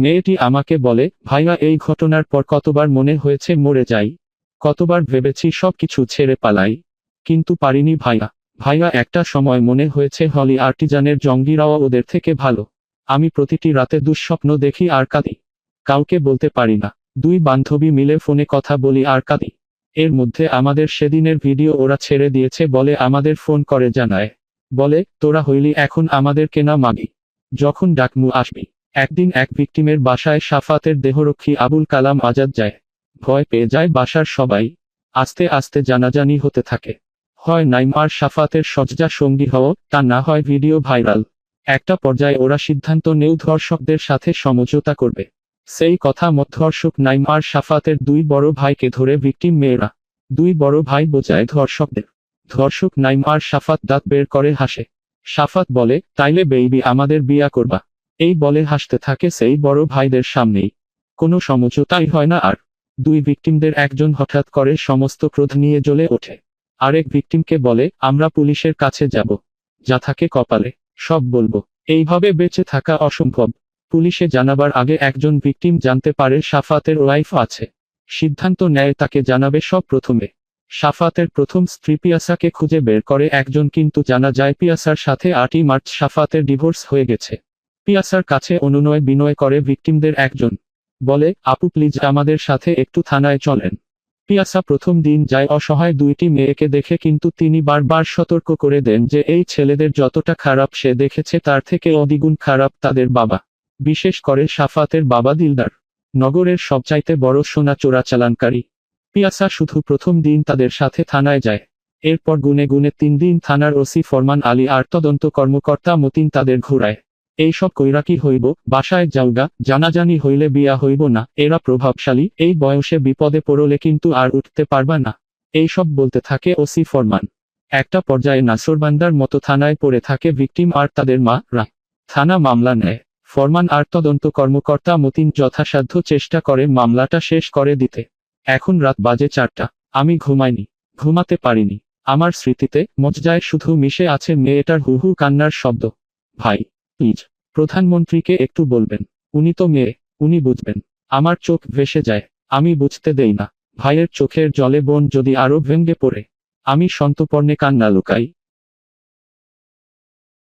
মেয়েটি আমাকে বলে, ভাইয়া এই ঘটনার পর কতবার মনে হয়েছে মরে যাই, কতবার ভেবেছি সবকিছু ছেড়ে পালাই, কিন্তু পারিনি ভাইয়া। ভাইয়া একটা সময় মনে হয়েছে হলি আর্টিজানের জঙ্গিরাও ওদের থেকে ভালো। আমি প্রতিটি রাতে দুঃস্বপ্ন দেখি আর কাঁদি। কাউকে বলতে পারি না। দুই বান্ধবী মিলে ফোনে কথা বলি আর কাঁদি। এর মধ্যে আমাদের সেদিনের ভিডিও ওরা ছেড়ে দিয়েছে বলে আমাদের ফোন করে জানায়। বলে, তোরা হইলি এখন আমাদের কেনা মাগি, যখন ডাকমু আসবি। একদিন এক ভিকটিমের বাসায় সাফাতের দেহরক্ষী আবুল কালাম আজাদ যায়। ভয় পেয়ে যায় বাসার সবাই। আস্তে আস্তে জানাজানি হতে থাকে। হয় নাইম আর সাফাতের সজ্জা সঙ্গী হও, তা না হয় ভিডিও ভাইরাল। একটা পর্যায়ে ওরা সিদ্ধান্ত নেয় ধর্ষকদের সাথে সমঝোতা করবে। সেই কথা মত ধর্ষক নাইম আর সাফাতের দুই বড় ভাইকে ধরে ভিকটিম মেয়েরা। দুই বড় ভাই বোঝায় ধর্ষকদের। ধর্ষক নাইম আর সাফাত দাঁত বের করে হাসে। সাফাত বলে, তাইলে বেইবি আমাদের বিয়া করবা। এই বলে হাসতে থাকে সেই বড় ভাইদের সামনেই। কোনো সমঝোতাই হয় না আর। দুই ভিকটিমদের একজন হঠাৎ করে সমস্ত ক্রোধ নিয়ে জ্বলে ওঠে। আরেক ভিকটিমকে বলে, আমরা পুলিশের কাছে যাব, যা থাকে কপালে সব বলবো। এইভাবে বেঁচে থাকা অসম্ভব। পুলিশে জানাবার আগে একজন ভিকটিম জানতে পারে সাফাতের ওয়াইফ আছে। সিদ্ধান্ত নেয় তাকে জানাবে সব প্রথমে। সাফাতের প্রথম স্ত্রী পিয়াসাকে খুঁজে বের করে একজন, কিন্তু জানা যায় পিয়াসার সাথে 8ই মার্চ সাফাতের ডিভোর্স হয়ে গেছে। পিয়াসার কাছে অনুনয় বিনয় করে ভিকটিমদের একজন। বলে, আপু প্লিজ আমাদের সাথে একটু থানায় চলেন। পিয়াসা প্রথম দিন যায় অসহায় দুইটি মেয়েকে দেখে, কিন্তু তিনি বারবার সতর্ক করে দেন যে এই ছেলেদের যতটা খারাপ সে দেখেছে তার থেকে অদ্বিগুণ খারাপ তাদের বাবা। বিশেষ করে সাফাতের বাবা দিলদার, নগরের সবচাইতে বড় সোনা চোরাচালানকারী। পিয়াসা শুধু প্রথম দিন তাদের সাথে থানায় যায়। এরপর গুনে গুনে 3 দিন থানার ওসি ফরমান আলী আর তদন্ত কর্মকর্তা মতিন তাদের ঘুরায়। এইসব কইরা কি হইব, বাসায় যাওগা, জানাজানি হইলে বিয়া হইব না, এরা প্রভাবশালী, এই বয়সে বিপদে পড়লে কিন্তু আর উঠতে পারবা না, এইসব বলতে থাকে ওসি ফরমান। একটা পর্যায়ে নাসরবান্দার মতো থানায় পড়ে থাকে ভিকটিম আর তাদের মা রা। থানা মামলা নেয়। ফরমান আর তদন্ত কর্মকর্তা মতিন যথাসাধ্য চেষ্টা করে মামলাটা শেষ করে দিতে। এখন রাত বাজে 4টা। আমি ঘুমাইনি, ঘুমাতে পারিনি। আমার স্মৃতিতে মজ্জায় শুধু মিশে আছে মেয়েটার হুহু কান্নার শব্দ। ভাই প্লিজ, প্রধানমন্ত্রীকে একটু বলবেন, উনি তো মেয়ে, উনি বুঝবেন। আমার চোখ ভেসে যায়, আমি বুঝতে দেই না। ভাইয়ের চোখের জলে বোন যদি আরো ভেঙে পড়ে। আমি সন্তর্পণে কান্না লুকাই।